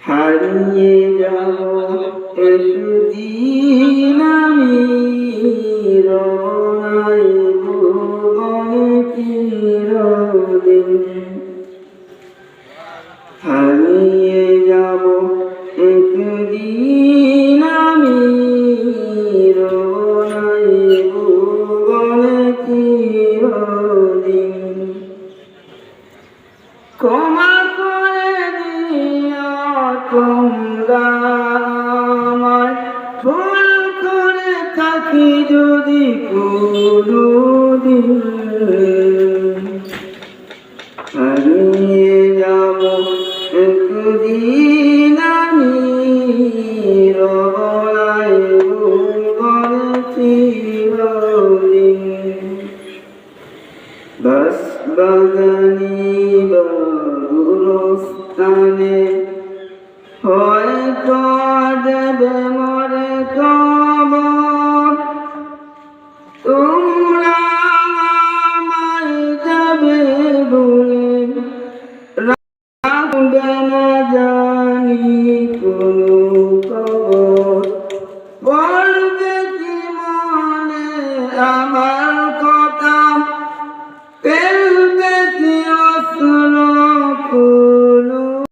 হারিয়ে যাব একদিন আমি রোনাই ভুবনে চিরদিন। হারিয়ে যাব একদিন আমি রোনাই ভুবনে চিরদিন। ক্ষমা করে দিও তোমরা আমায়, ভুল করে থাকি যদি কোনোদিন। হারিয়ে যাব একদিন আমি রোনাই ভুবনে চিরদিন। বাঁশবাগানি বা গুলস্তানে হয়তো দেবে মরে কবর, তোমরা আমায় যাবে বলে রাখবে না জানি কোনো খবর। বলবে কি মনে আমার